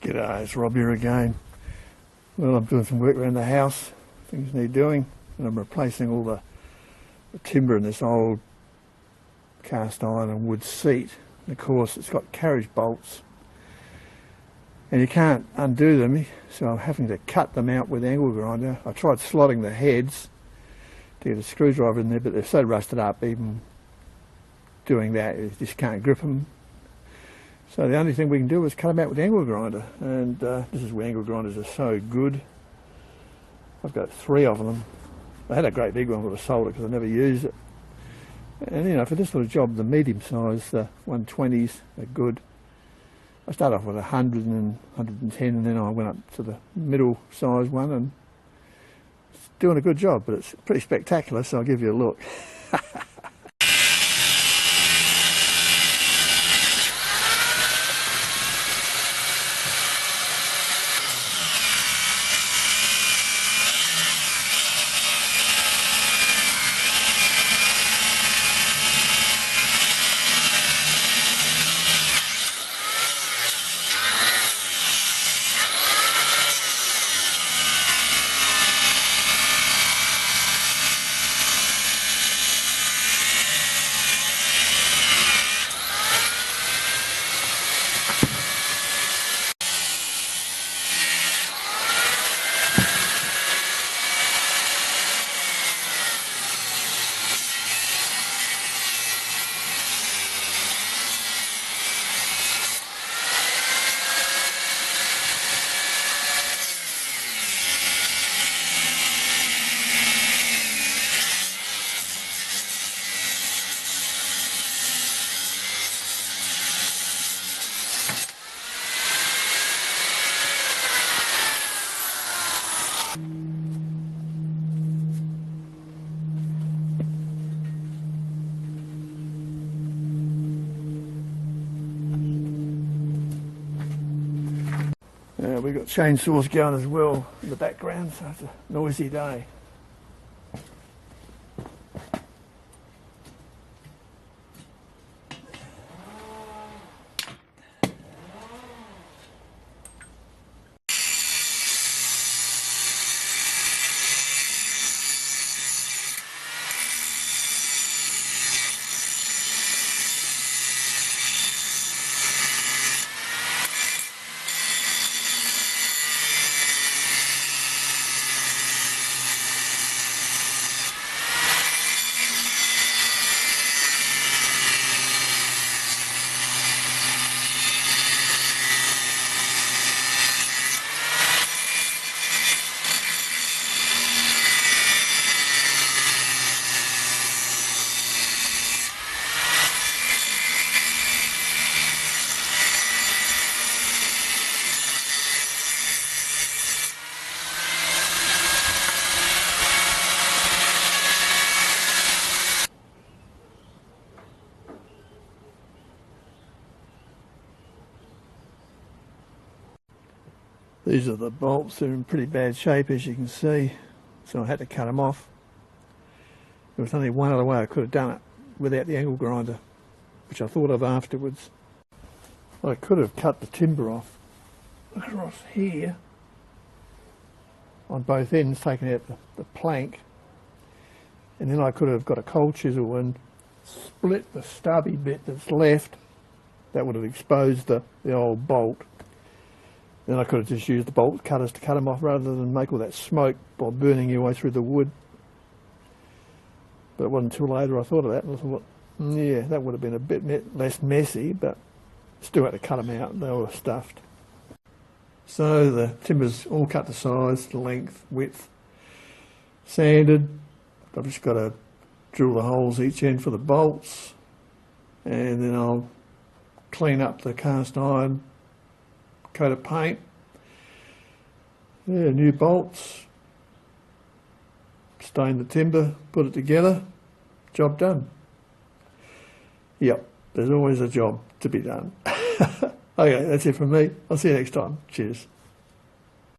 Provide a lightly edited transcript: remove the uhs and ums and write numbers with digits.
G'day, it's Rob here again. Well, I'm doing some work around the house, things need doing, and I'm replacing all the timber in this old cast iron and wood seat. And of course it's got carriage bolts and you can't undo them, so I'm having to cut them out with the angle grinder. I tried slotting the heads to get a screwdriver in there, but they're so rusted up, even doing that you just can't grip them. So the only thing we can do is cut them out with the angle grinder, and this is where angle grinders are so good. I've got 3 of them. I had a great big one, but I sold it because I never used it. And you know, for this sort of job, the medium size, the 120s are good. I started off with 100 and 110, and then I went up to the middle size one, and it's doing a good job, but it's pretty spectacular, so I'll give you a look. We've got chainsaws going as well in the background, so it's a noisy day. These are the bolts. They're in pretty bad shape, as you can see, so I had to cut them off. There was only one other way I could have done it without the angle grinder, which I thought of afterwards. I could have cut the timber off across here on both ends, taken out the plank, and then I could have got a cold chisel and split the stubby bit that's left. That would have exposed the old bolt. Then I could have just used the bolt cutters to cut them off rather than make all that smoke while burning your way through the wood. But it wasn't until later I thought of that, and I thought, yeah, that would have been a bit less messy, but still had to cut them out. They were stuffed. So the timber's all cut to size, the length, width, sanded. I've just got to drill the holes each end for the bolts, and then I'll clean up the cast iron, coat of paint, yeah, new bolts, stain the timber, put it together, job done. Yep, there's always a job to be done. Okay, that's it from me. I'll see you next time. Cheers.